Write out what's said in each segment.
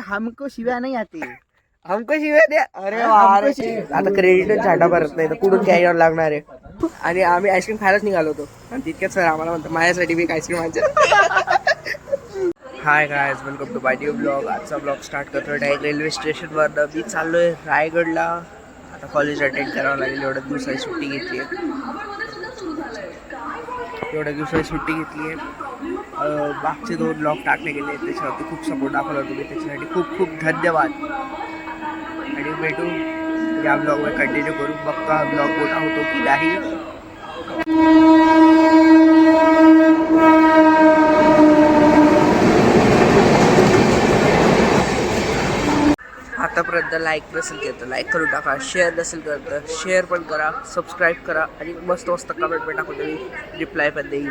हमको शिव्या नाही आते, हमको शिवाय द्या. अरे आता क्रेडिट झाडा भरत नाही तर कुठून काय यावं लागणार आहे. आणि आम्ही आईस्क्रीम खायलाच निघालो होतो आणि तितक्यात सर आम्हाला म्हणतो माझ्यासाठी मी आईस्क्रीम आणतो. Hi guys, welcome to my new blog. आजचा ब्लॉग स्टार्ट करतो डायरेक्ट रेल्वे स्टेशनवर. मी चाललोय रायगडला. आता कॉलेज अटेंड करावं लागेल. एवढ्या दिवसाची सुट्टी घेतली आहे. मागचे 2 ब्लॉग टाकले गेले, त्याच्यावरती खूप सपोर्ट दाखवला तुम्ही, त्याच्यासाठी खूप खूप धन्यवाद. आणि भेटू या ब्लॉगवर, कंटिन्यू करू. बघा हा ब्लॉग मोठा होतो की नाही. आतापर्यंत लाईक नसेल केलं तर लाईक करून टाका, शेअर नसेल करत तर शेअर पण करा, सबस्क्राईब करा आणि मस्त मस्त कमेंट पण टाकून तरी रिप्लाय पण देईल.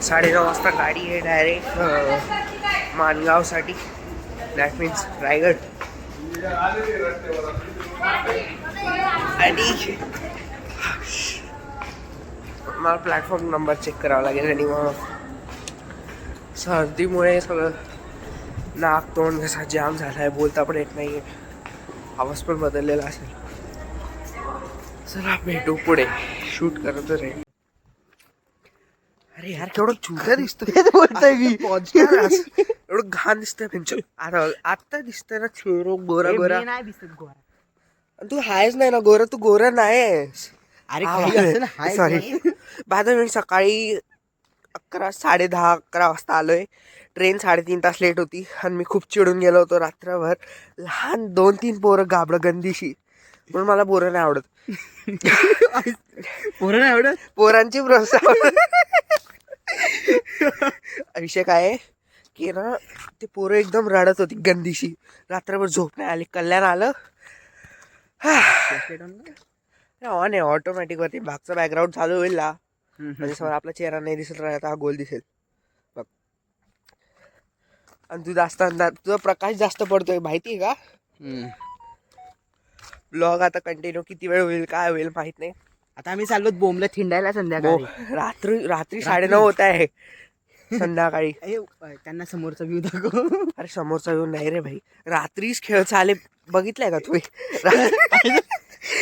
साडेनऊ वाजता गाडी आहे डायरेक्ट माणगावसाठी. That means Raigad. आणि मला प्लॅटफॉर्म नंबर चेक करावा लागेल. आणि मग सर्दीमुळे सगळं नाक तोंड कसा जाम झाला आहे, बोलता पण येत नाही, आवाज पण बदललेला असेल. चला भेटू पुढे, शूट करत राहील. अरे यार केवढं चुका दिसतोय, बोलतोय मी एवढं घाण दिसतंय. आता दिसतंय ना चेहरा गोरा गोरा. नाही दिसत गोरा. तू हायच नाही ना गोरा, तू गोरा नाहीस. अरे सॉरी. बाद मी सकाळी 11:30 वाजता आलोय. ट्रेन 3.5 तास लेट होती आणि मी खूप चिडून गेलो होतो रात्रभर. लहान 2-3 पोरं गाबडं गंदीशी, म्हणून मला पोरं नाही आवडत. पोरं नाही आवडत, पोरांची प्रोत्साहन. विषय काय आहे की ना, ते पोरं एकदम रडत होती गंदीशी. रात्रभर झोप नाही आली. कल्याण आलं ऑन आहे ऑटोमॅटिक वरती. मागचा बॅकग्राऊंड चालू होईल ना, म्हणजे समोर आपला चेहरा नाही दिसत राहिला, हा गोल दिसेल बघ. आणि तू जास्त तुझा प्रकाश जास्त पडतोय माहिती आहे का. ब्लॉग आता कंटिन्यू किती वेळ होईल काय होईल माहित नाही. आता आम्ही चाललो बोंबला थिंडायला संध्याकाळी. रात्री 9:30 होत आहे संध्याकाळी. त्यांना समोरचा व्ह्यू दाखव. अरे समोरचा व्ह्यू नाही रे भाई, रात्रीच खेळ चाले. बघितलंय का तुम्ही.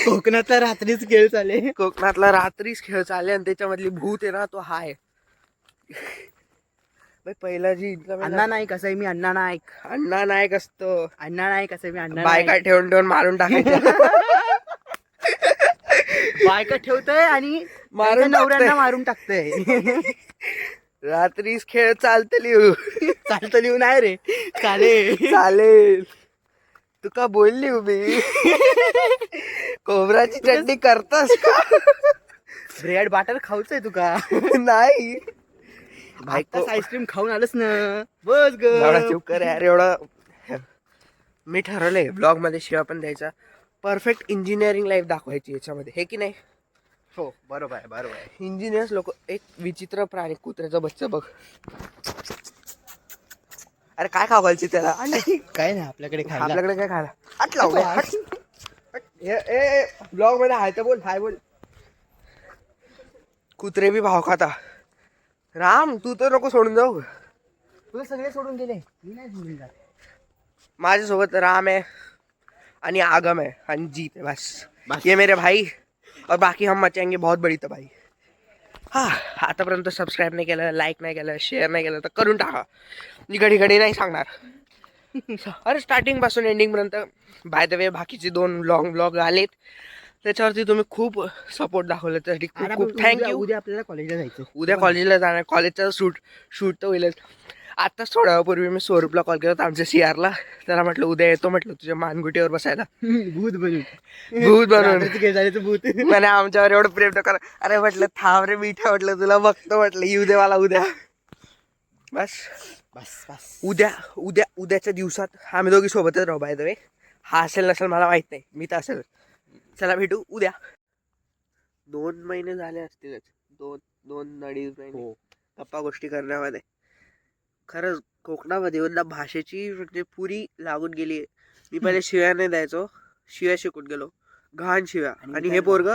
कोकणातला रात्रीच खेळ चाले. कोकणातला रात्रीच खेळ चालले आणि त्याच्यामधली भूत आहे ना, तो हाय. पहिला जी अण्णा नाईक असं मी अण्णा नाईक असतो. अण्णा नाईक असं मी अण्णा बायका ठेवून मारून टाकायचं. बायका ठेवतोय आणि मारून नवऱ्यांना मारून टाकतोय. रात्रीच खेळ चालतं लिहू नाही रे, चालेल. तू का बोलली मी. खोबराची चटणी करतास का. ब्रेड बटर खाऊचंय तुका. नाही आईस्क्रीम खाऊन आलंच ना, बस ग. चुप कर यार. एवढं मी ठरवलंय ब्लॉग मध्ये शिवा पण द्यायचा. परफेक्ट इंजिनिअरिंग लाईफ दाखवायची याच्यामध्ये, हे की नाही. हो बरोबर आहे. इंजिनियर्स लोक. एक विचित्र प्राणी, कुत्र्याचा बच्चा बघ. अरे काय खावायची त्याला. काय नाही आपल्याकडे काय खायला. ब्लॉग मध्ये हाय तर बोल, हाय बोल. कुत्रे बी भाव खाता. राम तू तर नको सोडून जाऊ. तुला सगळे सोडून गेले, मी नाही सोडून जात. माझ्यासोबत राम आहे आणि आगम है आणि जीत है. बस ये मेरे भाई, और बाकी हम मचाएंगे बहुत बड़ी तबाही. आतापर्यंत सबस्क्राईब नाही केलं, लाईक नाही केलं, शेअर नाही केलं तर करून टाका. घडी नाही सांगणार. अरे स्टार्टिंग पासून एंडिंग पर्यंत. बाय द वे बाकीचे 2 लॉंग ब्लॉग आलेत, त्याच्यावरती तुम्ही खूप सपोर्ट दाखवलं त्यासाठी खूप खूप थँक्यू. उद्या आपल्याला कॉलेजला जायचं. उद्या कॉलेजला जाणार. कॉलेजचा शूट तर होईलच. आत्ताच थोड्या वेळापूर्वी मी स्वरूपला कॉल केला होता, आमच्या CRला. त्याला म्हटलं उद्या येतो, म्हटलं तुझ्या मानगुटीवर बसायला. भूत बनून म्हणे आमच्यावर एवढं प्रेम तर करा. अरे म्हटलं थांब रे मीठा, म्हटलं तुला बघतो, म्हटलं येऊ दे मला उद्या. बस उद्याच्या दिवसात आम्ही दोघी सोबतच राहू. बाय द वे हा असेल नसेल मला माहित नाही, मी तर असेल. चला भेटू उद्या. 2 महिने झाले असतीलच, 2-2.5 महिने गप्पा गोष्टी करण्यामध्ये. खरंच कोकणामध्ये ना भाषेची म्हणजे पुरी लागून गेली आहे. मी पहिले शिव्या नाही द्यायचो, शिव्या शिकून गेलो. घाण शिव्या. आणि हे पोरग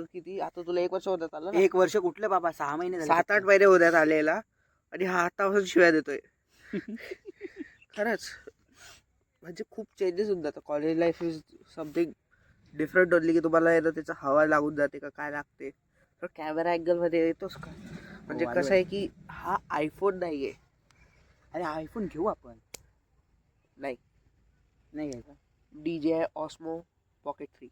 किती आता तुला 1 वर्ष होत आलं ना? 1 वर्ष कुठलं बाबा, 6 महिने झाले. 7-8 महिने होत्यात आलेला आणि हा आतापासून शिव्या देतोय. खरंच म्हणजे खूप चेंजेस होऊन जातं. College life is something different only की तुम्हाला येतं त्याचा हवा लागून जाते का काय लागते. तर कॅमेरा अँगल मध्ये येतोच का म्हणजे हो, कसं आहे की हा आयफोन नाहीये. अरे आयफोन घेऊ आपण. नाही नाही घ्यायचा. DJI Osmo Pocket 3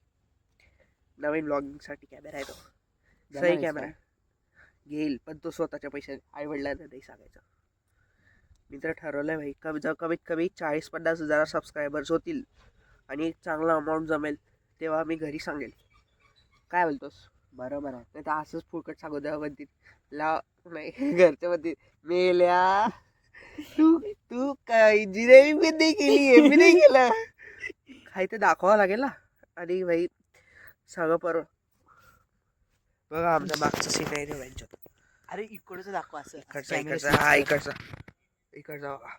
नवीन ब्लॉगिंग साठी कॅमेरा आहे तो. घेणार सही आहेस कॅमेरा का? घेईल पण तो स्वतःच्या पैशाने. आई वडिलांना नाही सांगायचं. मी तर ठरवलंय भाई कमीत कमी 40-50 हजार सबस्क्रायबर्स होतील आणि एक चांगला अमाऊंट जमेल तेव्हा मी घरी सांगेल. काय बोलतोस? बरोबर आहे. नाही तर असंच फुकट सांगू द्या म्हणतील ला नाही घरच्या म्हणतील मेल्या तू काय इंजिनिअरिंग पण नाही केली हे मी नाही केलं. काही ते दाखवावं लागेल ना. आणि भाई सगळं बघा आमच्या मागचा सीन आहे ते व्यांच्यात. अरे इकडचं दाखवा असं. इकडचा बघा.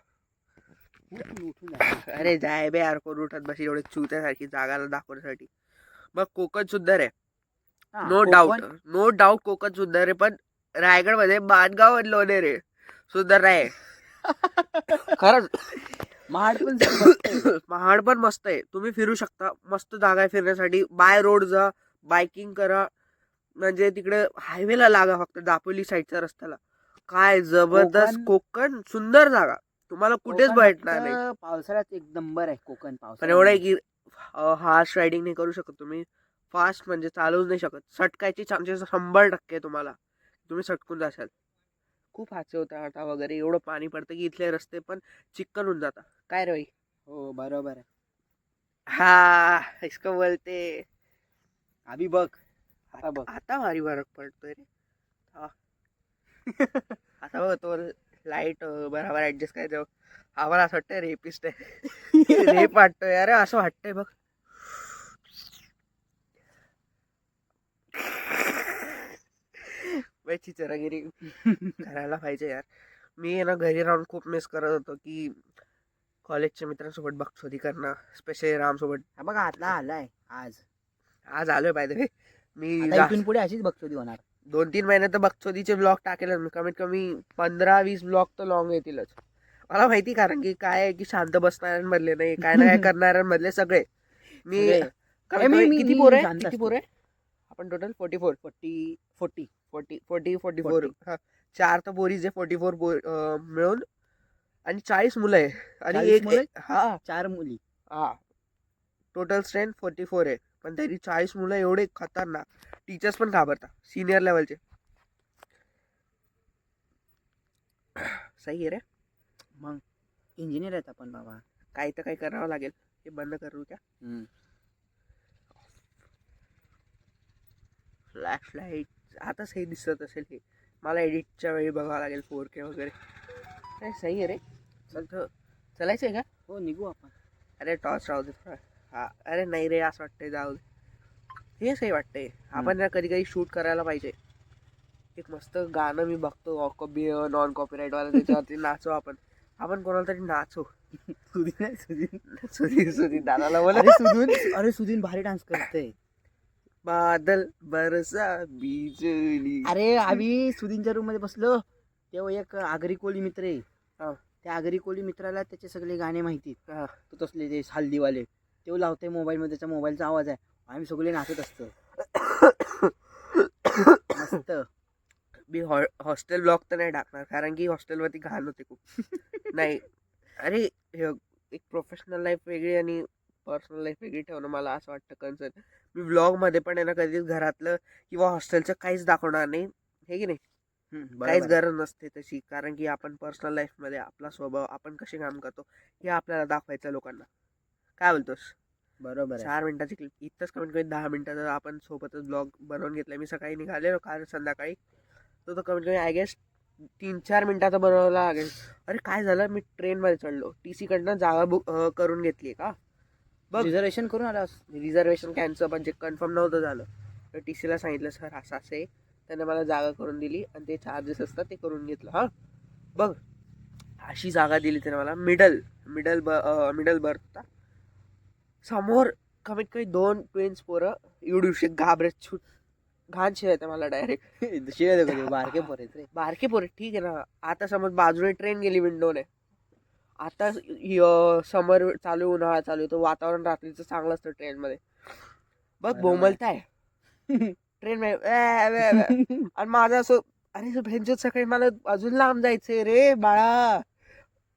उठून जायचं. अरे जाय बे यार कोण उठत बशी एवढे चुत्यासारखी जागाला दाखवण्यासाठी. मग कोकण सुंदर आहे. हा, नो डाऊट कोकण सुंदर आहे. पण रायगड मध्ये माणगाव आणि लोणेरे सुंदर नाही. खरंच महाड पण मस्त आहे. महाड पण मस्त आहे. तुम्ही फिरू शकता. मस्त जागा आहे फिरण्यासाठी. बाय रोड जा, बायकिंग करा. म्हणजे तिकडे हायवेला लागा फक्त दापोली साईडच्या रस्त्याला. काय जबरदस्त कोकण सुंदर जागा. तुम्हाला कुठेच कोकण भेटणार फक्त नाही. पावसाळ्यात एक नंबर आहे कोकण. पण पावसाळ्यात एवढं आहे की हार्श रायडिंग नाही करू शकत तुम्ही. फास्ट म्हणजे चालवूच नाही शकत. सटकायचे चान्सेस 100% तुम्हाला. तुम्ही सटकून जाशाल. खूप हादसे होतात आता वगैरे. एवढं पाणी पडतं की इथले रस्ते पण चिक्कन होऊन जातात. काय रे भाई? हो बरोबर आहे. हा इसको बोलते. अभि बघ आता बघ. आता भारी फरक पडतोय रे. आता बघ तो लाईट बरोबर ऍडजस्ट करायचं. आम्हाला असं वाटतंय रेपिस्ट आहे. रेप वाटतोय अरे असं वाटतंय बघ. चिचरागिरी करायला पाहिजे यार. मी ना घरी राहून खूप मिस करत होतो की कॉलेजच्या मित्रांसोबत बकचोदी करणं. स्पेशली रामसोबत. हा बघा आतला आलाय आज आलोय पाहिजे. मी आता इथून पुढे अशीच बघतो होणार. 2-3 महिने तर बकचोदीचे ब्लॉग टाकेल. कमीत कमी 15-20 ब्लॉग तर लॉंग येतीलच. मला माहिती कारण की काय आहे की शांत बसणाऱ्यांमधले नाही काय ना काय करणाऱ्यांमधले सगळे. मी किती पोर आहे आपण टोटल 44 हा 4 तर पोरीज आहे. 44 मिळून आणि 40 मुलं आहे. आणि हा 4 मुली. हा टोटल स्ट्रेंथ 44 आहे. पण तरी 40 मुलं एवढे खतरनाक. टीचर्स पण घाबरतात सिनियर लेवलचे. सही आहे रे. मग इंजिनियर आहेत आपण बाबा. काही तर काही करावं लागेल. हे बंद करू क्या? फ्लॅश लाईट आता सही दिसत असेल. हे मला एडिटच्या वेळी बघावं लागेल 4K वगैरे. नाही सही आहे रे. चलायचं आहे का? हो निघू आपण. अरे टॉर्च राहू दे. हा अरे नाही रे असं वाटतंय जाऊ दे. हे सही वाटतंय. आपण कधी कधी शूट करायला पाहिजे. एक मस्त गाणं मी बघतो नॉन कॉपीराईट वाला त्याच्यावरती नाचू आपण कोणाला तरी नाचू. सुधीन दादाला बोला. अरे सुधीन भारी डान्स करते. बादल बरसा बिजली. अरे आम्ही सुधीनच्या रूम मध्ये बसलो तेव्हा एक आगरी कोळी मित्र आहे. त्या आगरी कोळी मित्राला त्याचे सगळे गाणे माहिती. तो तसले ते हल्दीवाले तेव्हा लावते मोबाईल मध्ये. त्याचा मोबाईलचा आवाज आहे. आम्ही सगळे नाचत असतो. मस्त. मी हॉस्टेल ब्लॉग तर नाही टाकणार कारण की हॉस्टेलवरती घाण होते खूप. नाही अरे एक प्रोफेशनल लाईफ वेगळी आणि पर्सनल लाईफ वेगळी ठेवणं मला असं वाटतं कन्सर्न. मी ब्लॉगमध्ये पण आहे ना कधीच घरातलं किंवा हॉस्टेलचं काहीच दाखवणार नाही. हे की नाही. काहीच गरज नसते तशी. कारण की आपण पर्सनल लाईफमध्ये आपला स्वभाव आपण कसे काम करतो हे आपल्याला दाखवायचं लोकांना. काय बोलतोस? बरोबर. 4 मिनिटाची क्लिप इतकंच कमीत कमी 10 मिनिटाचा आपण सोबतच ब्लॉग बनवून घेतला. मी सकाळी निघालेलो काल संध्याकाळी. तो कमीत कमी आय गेस 3-4 मिनिटाचा बनवला लागेल. अरे काय झालं मी ट्रेनमध्ये चढलो. TC कडनं जागा बुक करून घेतली का बघ. रिझर्वेशन करून आला. रिझर्वेशन कॅन्सल म्हणजे कन्फर्म नव्हतं झालं. तर TCला सांगितलं सर असं आहे. त्याने मला जागा करून दिली आणि ते चार्जेस असतात ते करून घेतलं. हा बघ अशी जागा दिली त्याने मला. मिडल बर्थ होता. समोर कमीत कमी 2 ट्विन्स पोरं एवढी घाबरत छूट घाण शिवायचं मला डायरेक्ट. शिवाय बारके पोरेत रे. बारके पोरे ठीक आहे ना. आता समज बाजूने ट्रेन गेली विंडोने, आता समर चालू उन्हाळा चालू आहे, तो वातावरण रात्रीचं चांगलं असतं ट्रेनमध्ये, बघ बोंबलताय ट्रेन आणि माझं असं अरे भेंजो सकाळी मला अजून लांब जायचंय रे बाळा.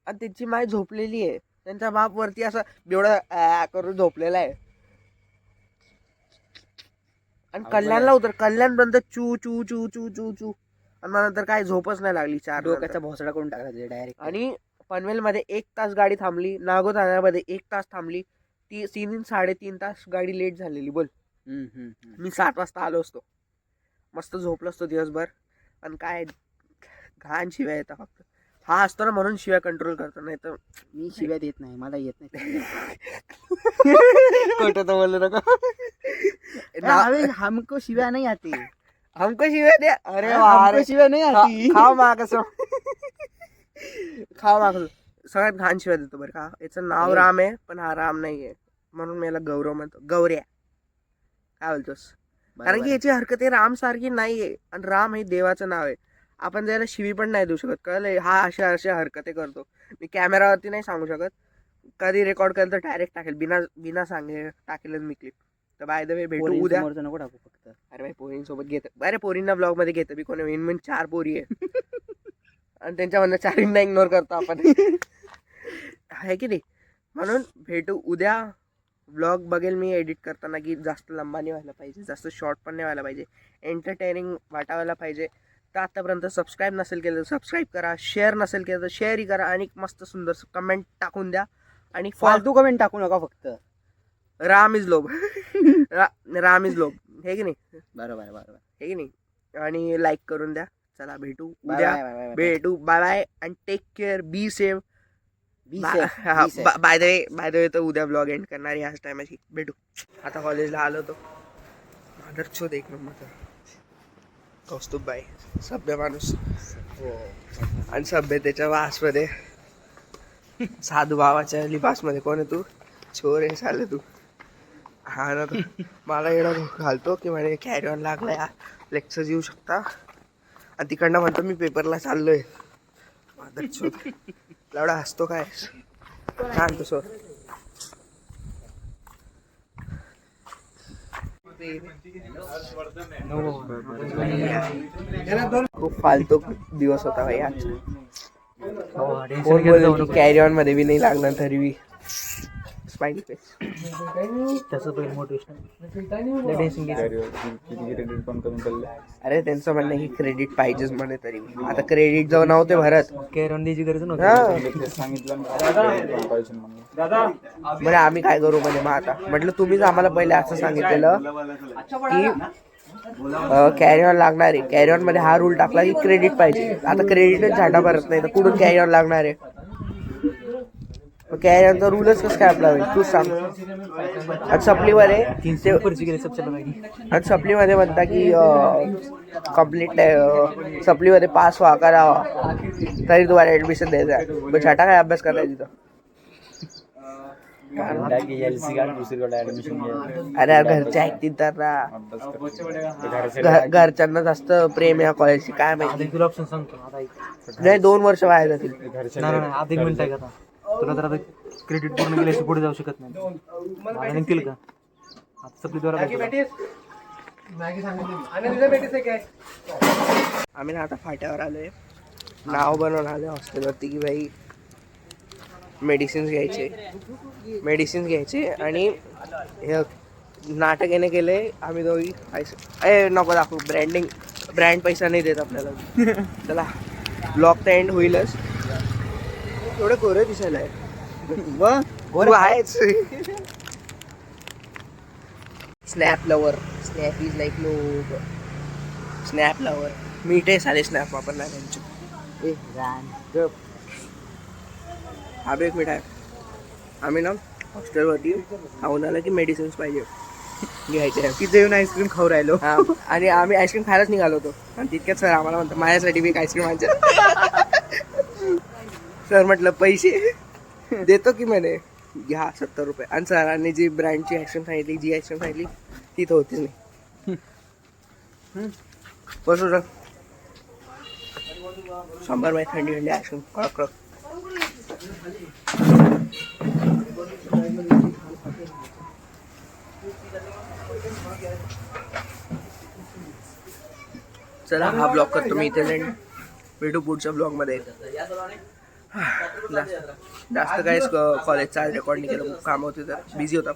आणि त्यांची माय झोपलेली आहे, त्यांचा बाप वरती असं बेवडा करून झोपलेला आहे. आणि कल्याणला उतर, कल्याणपर्यंत चू चू चू चू चू चू आणि मला नंतर काय झोपच नाही लागली. 4 डोक्याचा भोसडा करून टाकला डायरेक्ट. आणि पनवेलमध्ये 1 तास गाडी थांबली, नागोठाण्यामध्ये 1 तास थांबली, ती 3-3.5 तास गाडी लेट झालेली. बोल, मी 7 वाजता आलो असतो, मस्त झोपलो असतो दिवसभर. आणि काय घाण शिव्या येतात फक्त. हा असतो ना म्हणून शिव्या कंट्रोल करतो, नाही तर मी शिव्या देत नाही, मला येत नाही. खोटं तर बोलू नका. हमको शिव्या नाही आती, हमको शिव्या द्या. अरे हमको शिव्या नाही आती. खाव माग खाव माग सगळ्यात घाण शिव्या देतो बरं का. याचं नाव राम आहे पण हा राम नाहीये, म्हणून मी याला गौरव म्हणतो. गौऱ्या काय बोलतोस? कारण की याची हरकत राम सारखी नाहीये, आणि राम हे देवाचं नाव आहे. आपण त्याला शिवी पण नाही देऊ शकत, कळलं. हा अशा हरकती करतो. मी कॅमेरावरती नाही सांगू शकत, कधी रेकॉर्ड केलं तर डायरेक्ट टाकेल, बिना सांगे टाकेलच मी क्लिप. तर बाय द वे भेटू उद्या. नको टाकू फक्त. अरे भाई पोरींसोबत घेत, अरे पोरींना ब्लॉग मध्ये घेतं मी. कोणी विन 4 पोरी आहे आणि त्यांच्यामधनं 4 इग्नोर करतो आपण आहे की नाही. म्हणून भेटू उद्या. ब्लॉग बघेल मी एडिट करताना की जास्त लंबा नाही व्हायला पाहिजे, जास्त शॉर्ट पण नाही व्हायला पाहिजे, एंटरटेनिंग वाटायला पाहिजे. तर आतापर्यंत सबस्क्राईब नसेल केलं तर सबस्क्राईब करा, शेअर नसेल केलं तर शेअरही करा, आणि मस्त सुंदर कमेंट टाकून द्या. आणि फालतू कमेंट टाकू नका फक्त. राम इज लोभ राम इज लोभ, हे की नाही. बरोबर हे की नाही. आणि लाईक करून द्या. चला भेटू Bye, उद्या. bye, bye, bye. भेटू. Bye bye and take care. Be safe. Be safe. By the way तर उद्या ब्लॉग एंड करणार ह्याच टायमाची. भेटू. आता कॉलेजला आलो होतो. माधरचोद एक नंबर कौस्तुभ बाई, सभ्य माणूस. आणि सभ्यतेच्या वासमध्ये साधू भावाच्या लिबासमध्ये कोण आहे तू? छोर आहे चालले तू. हा ना, मला येणं घालतो की म्हणे कॅरी ऑन लागला या, लेक्चर्स येऊ शकता. आणि तिकडनं म्हणतो मी पेपरला चाललोय. माधरचोद एवढा हसतो काय छान तो सर. खूप फालतू दिवस होता भाई आज. कॅरी ऑन मध्ये बी नाही लागणार तरी बी स्माइली फेस. अरे त्यांचं म्हणणं की क्रेडिट पाहिजेच म्हणे, तरी आता क्रेडिट जाऊ नव्हते भरत. बरं आम्ही काय करू म्हणजे. मग आता म्हटलं तुम्हीच आम्हाला पहिले असं सांगितलेलं की कॅरी ऑन लागणार आहे. कॅरी ऑन मध्ये हा रूल टाकला की क्रेडिट पाहिजे. आता क्रेडिटच झाडा भरत नाही तर कुठून कॅरी ऑन लागणार आहे? कॅरी ऑनचा रूलच कसं काय आपला होईल तूच सांग. आणि सप्लीमध्ये सप्लीमध्ये म्हणता की कम्प्लीट सप्लीमध्ये पास व्हा करावा तरी तुम्हाला ऍडमिशन द्यायचं आहे. मग छाटा काय अभ्यास करायचा तिथं? अरे घरचे ऐकतील तर ना. घरच्यांना जास्त प्रेम आहे या कॉलेजची काय माहिती. तुला ऑप्शन सांगतो नाही 2 वर्ष वाया जातील. अधिक मिनिट आहे का तुला तर आता क्रेडिट पूर्ण केल्याशी पुढे जाऊ शकत नाही. निघतील का आता सप्लीद्वारा? आम्ही ना आता फाट्यावर आलोय, नाव बनवून आलोय हॉस्टेलवरती की भाई मेडिसिन्स घ्यायचे आणि हे नाटक येणे केले आम्ही दोघी. नको दाखवू ब्रँड पैसा नाही देत आपल्याला. चला ब्लॉग तर एंड होईलच. थोडं गोरे दिसायला आहे आहेच. Snap lover, snap is like लोक. स्नॅप लवर मीठे साले स्नॅप वापरणार त्यांचे. हा एक मिनिट आहे. आम्ही ना हॉस्टेलवरती खाऊन आलं की मेडिसिन्स पाहिजे घ्यायचे. तिथे येऊन आईस्क्रीम खाऊ राहिलो. हा आणि आम्ही आईस्क्रीम खायलाच निघालो होतो आणि तितक्यात सर आम्हाला म्हणतात माझ्यासाठी बी एक आईस्क्रीम आणायचं. सर म्हटलं पैसे देतो की म्हणे. घ्या 70 रुपये. आणि सरांनी जी ब्रँडची आईस्क्रीम सांगितली, जी आईस्क्रीम सांगितली ती तर होतीच नाही. बसू सर 100 बाय थंडी थंडी आईस्क्रीम कडक कडक. चला हा ब्लॉग करतो मी इथे एंड. भेटू पुढच्या ब्लॉगमध्ये. जास्त काय कॉलेजचा आज रेकॉर्ड नाही केलं, खूप काम होते तर बिझी होता.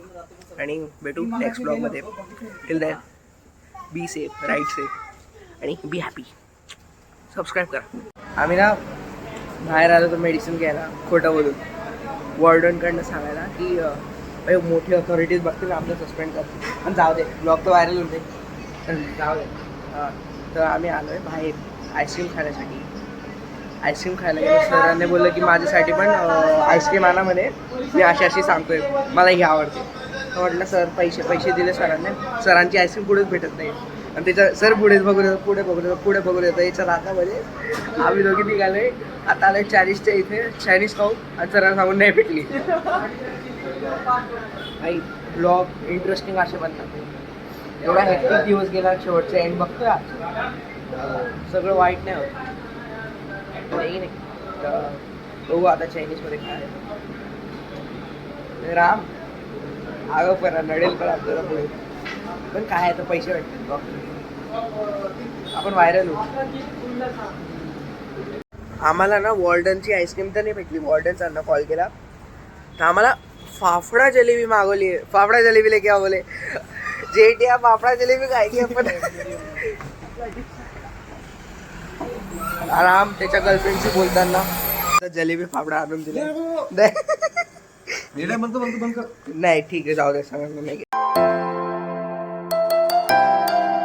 आणि भेटू नेक्स्ट ब्लॉगमध्ये. Till then be safe, ride safe आणि बी हॅपी. सबस्क्राईब करा. आम्ही ना बाहेर आलो तर मेडिसिन घ्यायला, खोटं बोलून वॉर्डनकडनं सांगायला की भाई मोठी अथॉरिटीज बघतील आपलं सस्पेंड करतील. आणि जाऊ दे ब्लॉग तर व्हायरल होते, जाऊ दे. हां तर आम्ही आलो आहे बाहेर आईस्क्रीम खाण्यासाठी. आईस्क्रीम खायला गेलो. सरांनी बोललं की माझ्यासाठी पण आईस्क्रीम आणा म्हणे. मी अशी सांगतोय मला ही आवडते. तर म्हटलं सर पैसे दिले सरांनी. सरांची आईस्क्रीम पुढेच भेटत नाही. आणि त्याच्या सर पुढे बघू देतो याच्या रातामध्ये आम्ही दोघी निघालोय. आता आलोय चायनीजच्या इथे चायनीज खाऊ. आणि सरांना सांगून नाही भेटली. भाई ब्लॉग इंटरेस्टिंग असे बनतात. एवढा हेक्टिक दिवस गेला, शेवटचा एंड बघतोय आज. सगळं वाईट नाही होत नाही. तर बघू आता चायनीजमध्ये काय आहे. राम आगं पण नडेल पण आपल्याला पुढे. पण काय आहे तर पैसे भेटतील आपण व्हायरल होऊ. आम्हाला ना वॉर्डनची आईस्क्रीम तर नाही भेटली. वॉर्डन सरांना कॉल केला तर आम्हाला फाफडा जलेबी मागवली आहे. फाफडा जलेबीला क्या बोले जेटिया फाफडा जलेबी खायची आपण. आराम त्याच्या गर्लफ्रेंडशी बोलताना जलेबी फाफडा आणून दिले. नाही ठीक आहे जाऊ दे, सांगा नाही.